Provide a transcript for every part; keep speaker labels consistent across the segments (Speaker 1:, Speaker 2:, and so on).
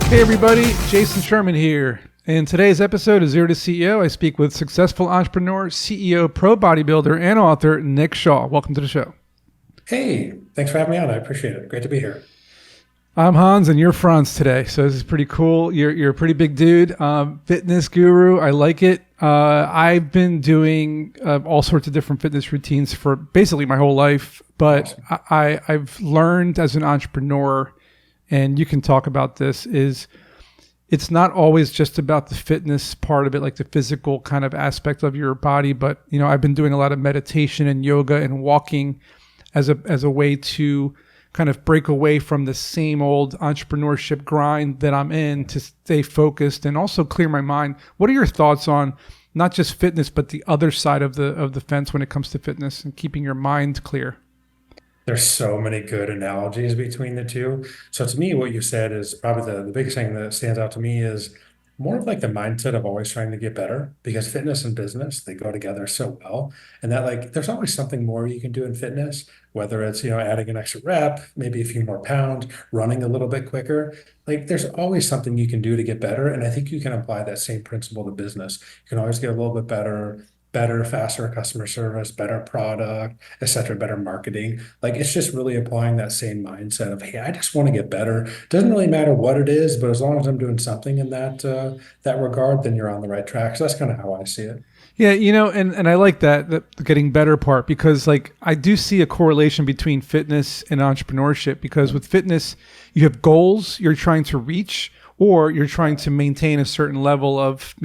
Speaker 1: Hey everybody, Jason Sherman here. In today's episode of Zero to CEO, I speak with successful entrepreneur, CEO, pro bodybuilder, and author Nick Shaw. Welcome to the show.
Speaker 2: Hey, thanks for having me on. I appreciate it. Great to be here.
Speaker 1: I'm Hans and you're Franz today, so this is pretty cool. You're a pretty big dude, fitness guru. I like it. I've been doing all sorts of different fitness routines for basically my whole life, but
Speaker 2: Awesome.
Speaker 1: I've learned as an entrepreneur, and you can talk about this, is it's not always just about the fitness part of it, like the physical kind of aspect of your body, but I've been doing a lot of meditation and yoga and walking as a way to kind of break away from the same old entrepreneurship grind that I'm in to stay focused and also clear my mind. What are your thoughts on not just fitness, but the other side of the fence when it comes to fitness and keeping your mind clear?
Speaker 2: There's so many good analogies between the two. So to me, what you said is probably the biggest thing that stands out to me is more of like the mindset of always trying to get better because fitness and business, they go together so well. And that like there's always something more you can do in fitness, whether it's, adding an extra rep, maybe a few more pounds, running a little bit quicker. Like there's always something you can do to get better. And I think you can apply that same principle to business. You can always get a little bit better, faster customer service, better product, et cetera, better marketing. Like it's just really applying that same mindset of, hey, I just want to get better. Doesn't really matter what it is, but as long as I'm doing something in that regard, then you're on the right track. So that's kind of how I see it.
Speaker 1: Yeah, and I like that the getting better part, because like I do see a correlation between fitness and entrepreneurship, because with fitness you have goals you're trying to reach, or you're trying to maintain a certain level of,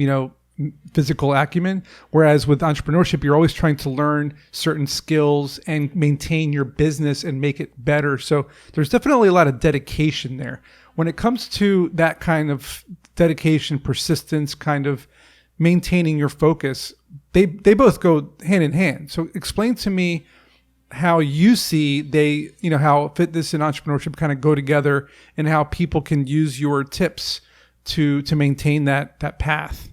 Speaker 1: physical acumen. Whereas with entrepreneurship, you're always trying to learn certain skills and maintain your business and make it better. So there's definitely a lot of dedication there. When it comes to that kind of dedication, persistence, kind of maintaining your focus, they both go hand in hand. So explain to me how you see how fitness and entrepreneurship kind of go together, and how people can use your tips to maintain that path.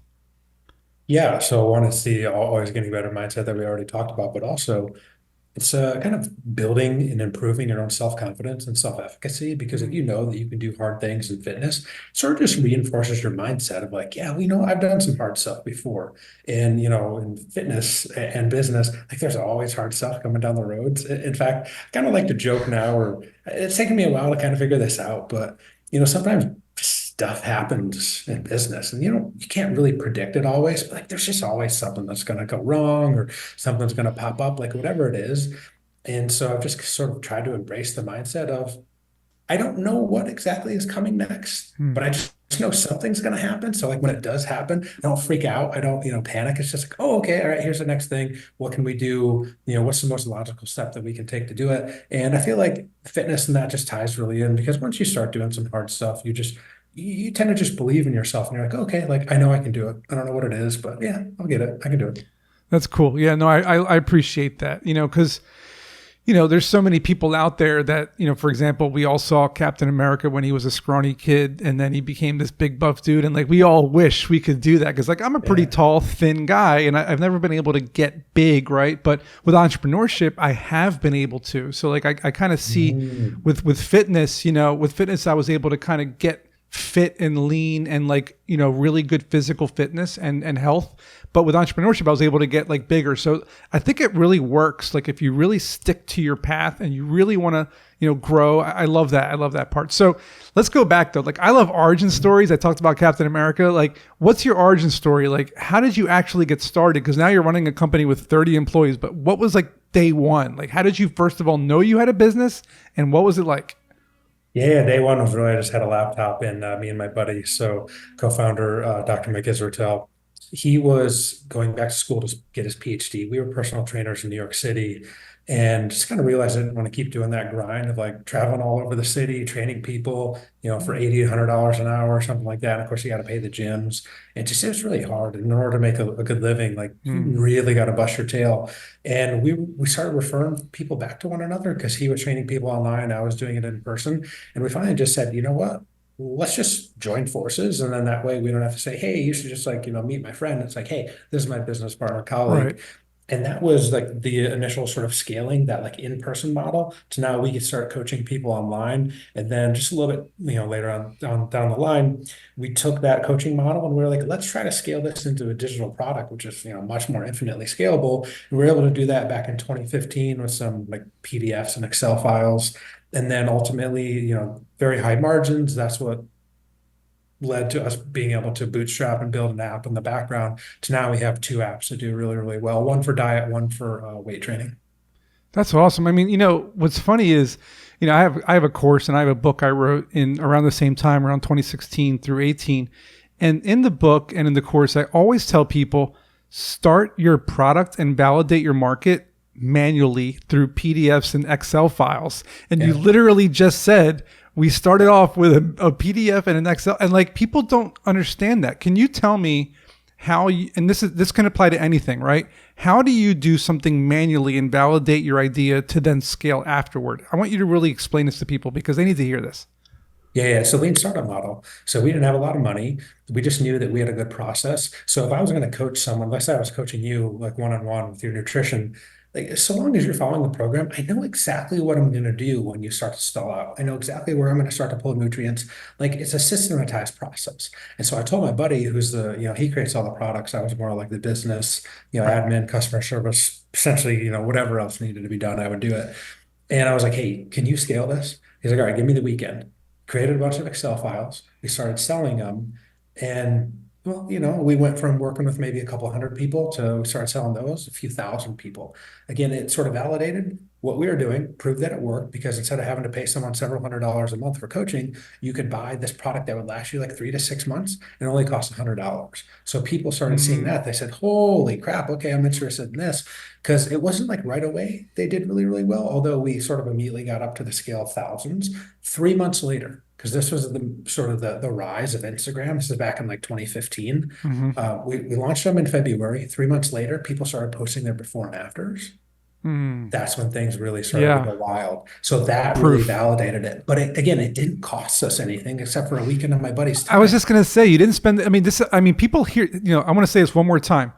Speaker 2: Yeah, so I want to see always getting better mindset that we already talked about, but also it's kind of building and improving your own self-confidence and self-efficacy because if you know that you can do hard things in fitness, it sort of just reinforces your mindset of like, yeah, we know I've done some hard stuff before. And, in fitness and business, like there's always hard stuff coming down the roads. In fact, I kind of like to joke now, or it's taken me a while to kind of figure this out, but, sometimes stuff happens in business and you can't really predict it always, but like there's just always something that's going to go wrong or something's going to pop up, like whatever it is. And so I've just sort of tried to embrace the mindset of I don't know what exactly is coming next,
Speaker 1: Hmm.
Speaker 2: but I just know something's going to happen. So like when it does happen, I don't freak out. I don't, panic. It's just like, oh, okay, all right, here's the next thing. What can we do? What's the most logical step that we can take to do it? And I feel like fitness and that just ties really in because once you start doing some hard stuff, you tend to just believe in yourself and you're like, okay, like I know I can do it. I don't know what it is, but yeah, I'll get it. I can do it.
Speaker 1: That's cool. Yeah, no, I appreciate that. Because there's so many people out there that, for example, we all saw Captain America when he was a scrawny kid and then he became this big buff dude. And like, we all wish we could do that. Cause like, I'm a pretty
Speaker 2: Yeah.
Speaker 1: tall, thin guy and I've never been able to get big. Right. But with entrepreneurship, I have been able to. So like, I kind of see
Speaker 2: Mm.
Speaker 1: with fitness, with fitness, I was able to kind of get fit and lean and like, really good physical fitness and health. But with entrepreneurship, I was able to get like bigger. So I think it really works. Like if you really stick to your path and you really want to, grow. I love that. I love that part. So let's go back though. Like I love origin stories. I talked about Captain America. Like what's your origin story? Like how did you actually get started? Because now you're running a company with 30 employees, but what was like day one? Like how did you first of all know you had a business and what was it like?
Speaker 2: Yeah, day one was really I just had a laptop and me and my buddy, so co-founder Dr. Mike Israetel, he was going back to school to get his PhD. We were personal trainers in New York City and just kind of realized I didn't want to keep doing that grind of like traveling all over the city, training people, for 80, $100 an hour or something like that. And of course, you got to pay the gyms. And just it was really hard. And in order to make a good living, like you
Speaker 1: Hmm.
Speaker 2: really got to bust your tail. And we started referring people back to one another because he was training people online. I was doing it in person. And we finally just said, you know what? Let's just join forces. And then that way we don't have to say, hey, you should just like, meet my friend. It's like, hey, this is my business partner,
Speaker 1: Right.
Speaker 2: colleague. And that was like the initial sort of scaling, that like in-person model, to now we could start coaching people online. And then just a little bit, later on down the line, we took that coaching model and we were like, let's try to scale this into a digital product, which is, much more infinitely scalable. And we were able to do that back in 2015 with some like PDFs and Excel files. And then ultimately, very high margins. That's what led to us being able to bootstrap and build an app in the background, to now we have two apps that do really, really well. One for diet, one for weight training.
Speaker 1: That's awesome. I mean, what's funny is, I have a course and I have a book I wrote in around the same time, around 2016 through 18. And in the book and in the course, I always tell people, start your product and validate your market manually through PDFs and Excel files. And you
Speaker 2: Yeah.
Speaker 1: literally just said, we started off with a PDF and an Excel, and like people don't understand that. Can you tell me how you, and this can apply to anything, right? How do you do something manually and validate your idea to then scale afterward? I want you to really explain this to people because they need to hear this.
Speaker 2: Yeah, yeah. So lean startup model. So we didn't have a lot of money. We just knew that we had a good process. So if I was going to coach someone, let's say I was coaching you like one-on-one with your nutrition, like so long as you're following the program, I know exactly what I'm going to do when you start to stall out. I know exactly where I'm going to start to pull nutrients. Like it's a systematized process. And so I told my buddy who's he creates all the products. I was more like the business,
Speaker 1: Right.
Speaker 2: admin, customer service, essentially, whatever else needed to be done, I would do it. And I was like, hey, can you scale this? He's like, all right, give me the weekend. Created a bunch of Excel files. We started selling them. And well, we went from working with maybe a couple hundred people to we started selling those, a few thousand people. Again, it sort of validated what we were doing, proved that it worked because instead of having to pay someone several $100s a month for coaching, you could buy this product that would last you like 3 to 6 months and only cost $100. So people started seeing
Speaker 1: Mm,
Speaker 2: that. They said, holy crap, okay, I'm interested in this. Because it wasn't like right away they did really, really well, although we sort of immediately got up to the scale of thousands. 3 months later, because this was the sort of the rise of Instagram. This is back in like 2015.
Speaker 1: mm-hmm,
Speaker 2: We launched them in February. 3 months later, people started posting their before and afters.
Speaker 1: mm.
Speaker 2: That's when things really started to
Speaker 1: Yeah.
Speaker 2: go wild. So that really
Speaker 1: Proof.
Speaker 2: validated it. But again, it didn't cost us anything except for a weekend of my buddy's
Speaker 1: I was
Speaker 2: time.
Speaker 1: just going to say, you didn't spend, people here, I want to say this one more time.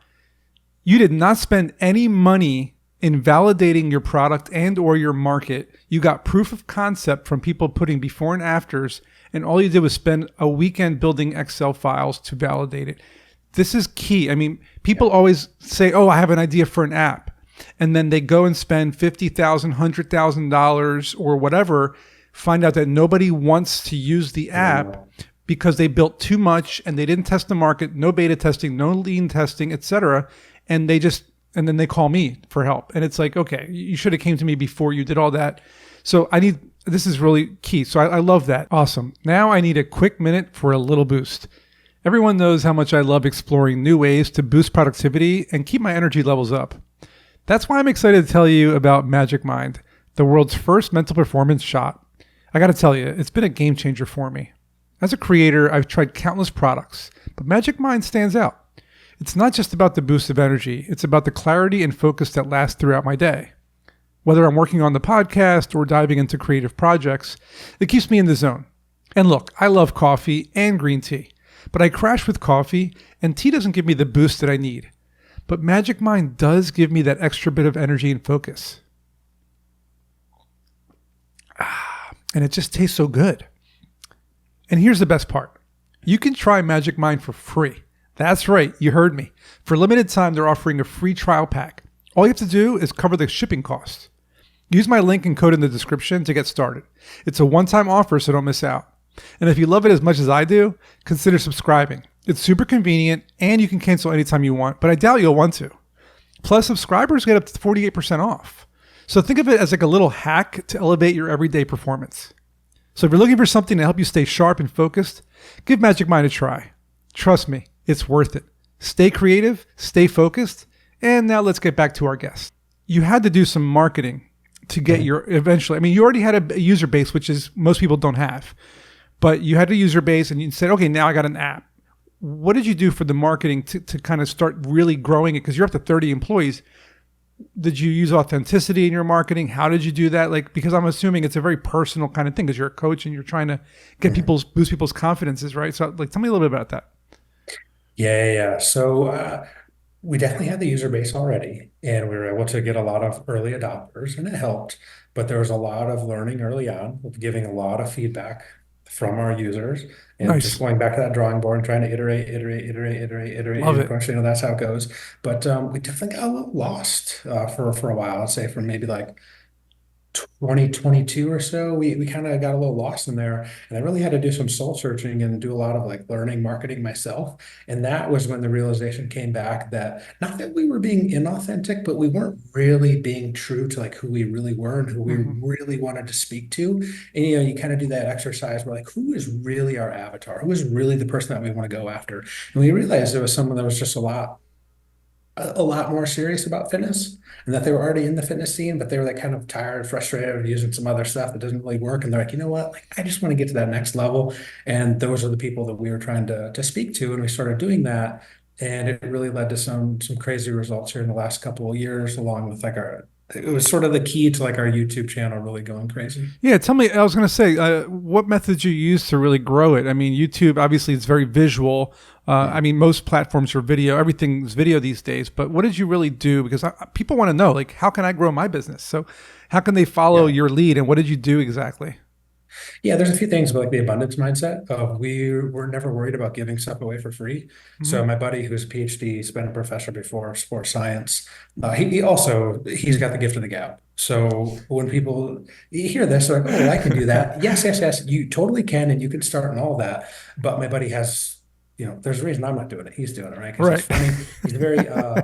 Speaker 1: You did not spend any money in validating your product and or your market. You got proof of concept from people putting before and afters, and all you did was spend a weekend building Excel files to validate it. This is key. I mean, people always say, "Oh, I have an idea for an app." And then they go and spend $50,000, $100,000 or whatever, find out that nobody wants to use the app because they built too much and they didn't test the market, no beta testing, no lean testing, etc. And then they call me for help. And it's like, okay, you should have came to me before you did all that. So this is really key. So I love that. Awesome. Now I need a quick minute for a little boost. Everyone knows how much I love exploring new ways to boost productivity and keep my energy levels up. That's why I'm excited to tell you about Magic Mind, the world's first mental performance shot. I got to tell you, it's been a game changer for me. As a creator, I've tried countless products, but Magic Mind stands out. It's not just about the boost of energy, it's about the clarity and focus that lasts throughout my day. Whether I'm working on the podcast or diving into creative projects, it keeps me in the zone. And look, I love coffee and green tea, but I crash with coffee, and tea doesn't give me the boost that I need. But Magic Mind does give me that extra bit of energy and focus. And it just tastes so good. And here's the best part. You can try Magic Mind for free. That's right, you heard me. For a limited time, they're offering a free trial pack. All you have to do is cover the shipping costs. Use my link and code in the description to get started. It's a one-time offer, so don't miss out. And if you love it as much as I do, consider subscribing. It's super convenient, and you can cancel anytime you want, but I doubt you'll want to. Plus, subscribers get up to 48% off. So think of it as like a little hack to elevate your everyday performance. So if you're looking for something to help you stay sharp and focused, give Magic Mind a try. Trust me, it's worth it. Stay creative, stay focused, and now let's get back to our guest. You had to do some marketing to get your eventually. I mean, you already had a user base, which is most people don't have, but you had a user base and you said, okay, now I got an app. What did you do for the marketing to kind of start really growing it? Because you're up to 30 employees. Did you use authenticity in your marketing? How did you do that? Like, because I'm assuming it's a very personal kind of thing because you're a coach and you're trying to get boost people's confidences, right? So like, tell me a little bit about that.
Speaker 2: Yeah, yeah, yeah. So we definitely had the user base already, and we were able to get a lot of early adopters, and it helped. But there was a lot of learning early on, of giving a lot of feedback from our users, and just
Speaker 1: Nice.
Speaker 2: going back to that drawing board and trying to iterate.
Speaker 1: Love
Speaker 2: And of
Speaker 1: it.
Speaker 2: course, that's how it goes. But we definitely got a little lost for a while. I'd say for maybe like 2022 or so, we kind of got a little lost in there. And I really had to do some soul searching and do a lot of like learning marketing myself. And that was when the realization came back that not that we were being inauthentic, but we weren't really being true to like who we really were and who we
Speaker 1: Mhm.
Speaker 2: really wanted to speak to. And you kind of do that exercise where like, who is really our avatar? Who is really the person that we want to go after? And we realized there was someone that was just a lot more serious about fitness, and that they were already in the fitness scene, but they were like kind of tired, frustrated of using some other stuff that doesn't really work. And they're like, you know what? Like, I just want to get to that next level. And those are the people that we were trying to speak to. And we started doing that. And it really led to some crazy results here in the last couple of years, along with like it was sort of the key to like our YouTube channel really going crazy.
Speaker 1: Yeah, tell me. I was going to say, what methods you use to really grow it. I mean, YouTube obviously it's very visual. I mean, most platforms are video. Everything's video these days. But what did you really do? Because people want to know, like, how can I grow my business? So, how can they follow
Speaker 2: Yeah.
Speaker 1: your lead, and what did you do exactly?
Speaker 2: Yeah, there's a few things about like the abundance mindset of we're never worried about giving stuff away for free. So
Speaker 1: Hmm.
Speaker 2: my buddy who's a PhD, he's been a professor before, sports science. He also he's got the gift of the gab. So when people hear this, they're like, "Oh, well, I can do that." Yes, yes, yes, you totally can, and you can start and all that. But my buddy has, there's a reason I'm not doing it. He's doing it, right? Because he's
Speaker 1: Right.
Speaker 2: funny.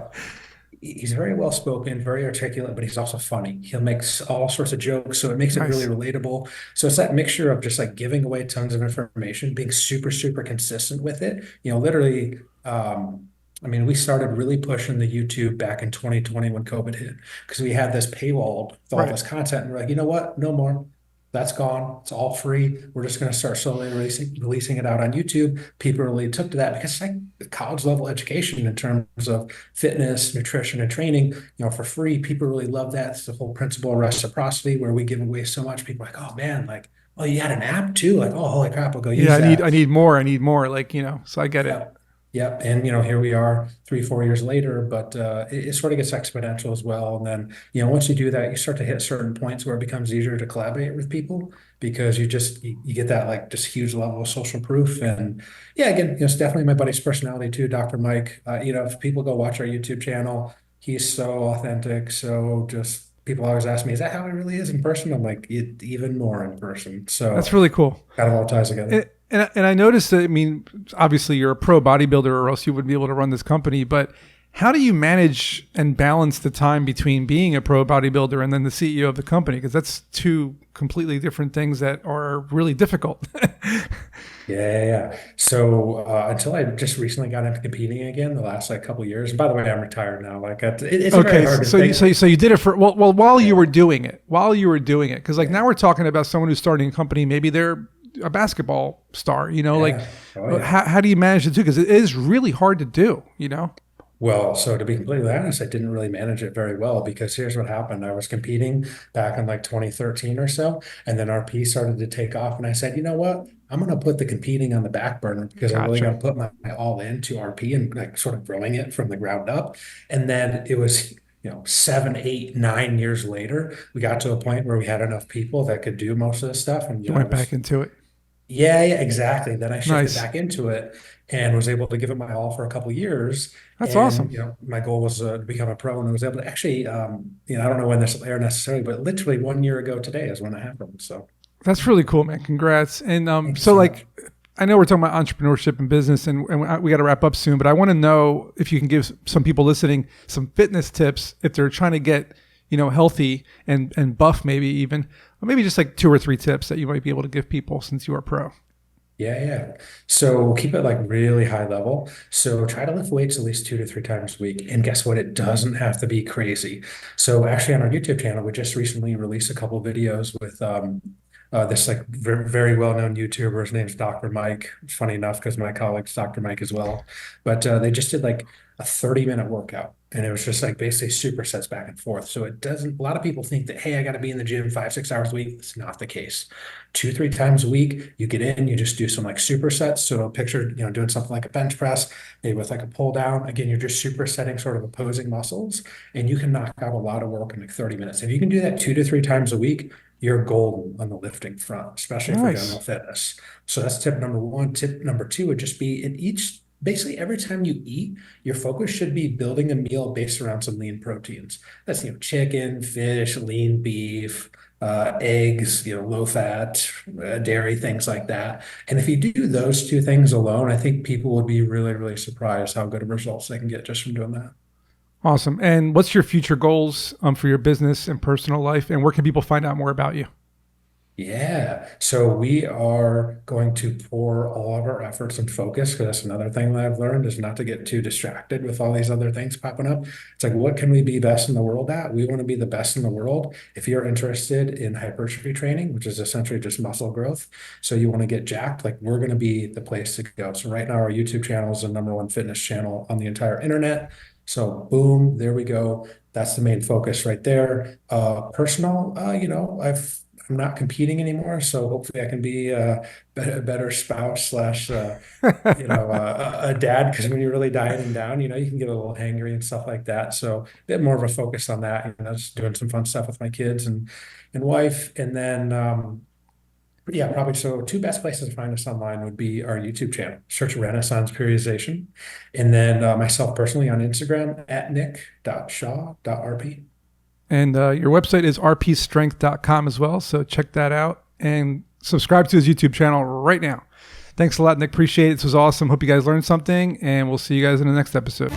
Speaker 2: He's very well spoken, very articulate, but he's also funny. He'll make all sorts of jokes, so it makes it really
Speaker 1: Nice.
Speaker 2: relatable. So it's that mixture of just like giving away tons of information, being super, super consistent with it. Literally, I mean, we started really pushing the YouTube back in 2020 when COVID hit, because we had this paywall with all
Speaker 1: Right.
Speaker 2: this content, and we're like, you know what? No more. That's gone. It's all free. We're just going to start slowly releasing it out on YouTube. People really took to that because it's like college level education in terms of fitness, nutrition, and training, for free. People really love that. It's the whole principle of reciprocity where we give away so much. People are like, oh man, like, oh, you had an app too? Like, oh, holy crap, I'll go
Speaker 1: Yeah,
Speaker 2: use
Speaker 1: I need
Speaker 2: that.
Speaker 1: I need more. I need more. Like, so I get it.
Speaker 2: Yep. Yep. And here we are 3, 4 years later, but it sort of gets exponential as well. And then, once you do that, you start to hit certain points where it becomes easier to collaborate with people because you get that like just huge level of social proof. And yeah, again, it's definitely my buddy's personality too, Dr. Mike. If people go watch our YouTube channel, he's so authentic. So just people always ask me, is that how he really is in person? I'm like, even more in person. So
Speaker 1: That's really cool.
Speaker 2: kind of all ties together.
Speaker 1: And I noticed that, I mean, obviously you're a pro bodybuilder or else you wouldn't be able to run this company, but how do you manage and balance the time between being a pro bodybuilder and then the CEO of the company? Because that's two completely different things that are really difficult.
Speaker 2: Yeah. So until I just recently got into competing again, the last like couple of years. And by the way, I'm retired now. Like it's very
Speaker 1: Okay,
Speaker 2: hard to
Speaker 1: so you
Speaker 2: think.
Speaker 1: so you did it for well while you
Speaker 2: Yeah,
Speaker 1: were doing it, because like
Speaker 2: yeah,
Speaker 1: now we're talking about someone who's starting a company, maybe they're a basketball star, like
Speaker 2: yeah. Oh yeah.
Speaker 1: how do you manage it too? Because it is really hard to do.
Speaker 2: Well, so to be completely honest, I didn't really manage it very well because here's what happened. I was competing back in like 2013 or so, and then RP started to take off. And I said, you know what? I'm going to put the competing on the back burner because I really got
Speaker 1: Gotcha.
Speaker 2: to put my all into RP and like sort of growing it from the ground up. And then it was, 7, 8, 9 years later, we got to a point where we had enough people that could do most of this stuff. And,
Speaker 1: You
Speaker 2: I
Speaker 1: went back
Speaker 2: was
Speaker 1: into it.
Speaker 2: yeah, exactly. Then I shifted
Speaker 1: Nice.
Speaker 2: back into it and was able to give it my all for a couple of years.
Speaker 1: That's
Speaker 2: And
Speaker 1: awesome.
Speaker 2: my goal was to become a pro, and I was able to actually, I don't know when this will air necessarily, but literally 1 year ago today is when it happened. So
Speaker 1: That's really cool, man. Congrats. And
Speaker 2: thank you
Speaker 1: so
Speaker 2: so much.
Speaker 1: like I know we're talking about entrepreneurship and business, and we got to wrap up soon. But I want to know if you can give some people listening some fitness tips if they're trying to get healthy and buff, maybe even, or maybe just like 2 or 3 tips that you might be able to give people since you are pro.
Speaker 2: Yeah. So keep it like really high level. So try to lift weights at least 2 to 3 times a week. And guess what? It doesn't have to be crazy. So actually on our YouTube channel, we just recently released a couple of videos with this like very well-known YouTuber. His name's Dr. Mike. It's funny enough because my colleague's Dr. Mike as well. But they just did like a 30-minute workout. And it was just like basically supersets back and forth. So it doesn't, a lot of people think that, hey, I got to be in the gym 5, 6 hours a week. It's not the case. 2, 3 times a week, you get in, you just do some like supersets. So picture, doing something like a bench press, maybe with like a pull down. Again, you're just supersetting sort of opposing muscles, and you can knock out a lot of work in like 30 minutes. If you can do that 2 to 3 times a week, you're golden on the lifting front, especially for general
Speaker 1: Nice.
Speaker 2: fitness. So that's tip number one. Tip number two would just be in each, basically every time you eat, your focus should be building a meal based around some lean proteins. That's, chicken, fish, lean beef, eggs, low fat, dairy, things like that. And if you do those two things alone, I think people would be really, really surprised how good of results they can get just from doing that.
Speaker 1: Awesome. And what's your future goals for your business and personal life? And where can people find out more about you?
Speaker 2: Yeah. So we are going to pour all of our efforts and focus, because that's another thing that I've learned, is not to get too distracted with all these other things popping up. It's like, what can we be best in the world at? We want to be the best in the world. If you're interested in hypertrophy training, which is essentially just muscle growth, so you want to get jacked, like we're going to be the place to go. So right now our YouTube channel is the #1 fitness channel on the entire internet. So boom, there we go. That's the main focus right there. Personal, I'm not competing anymore, so hopefully I can be a better spouse slash a dad, because when you're really dieting down, you can get a little hangry and stuff like that. So a bit more of a focus on that, just doing some fun stuff with my kids and wife. And then yeah, probably so two best places to find us online would be our YouTube channel. Search Renaissance Periodization. And then myself personally on Instagram at nick.shaw.rp.
Speaker 1: And your website is rpstrength.com as well. So check that out and subscribe to his YouTube channel right now. Thanks a lot, Nick. Appreciate it. This was awesome. Hope you guys learned something, and we'll see you guys in the next episode.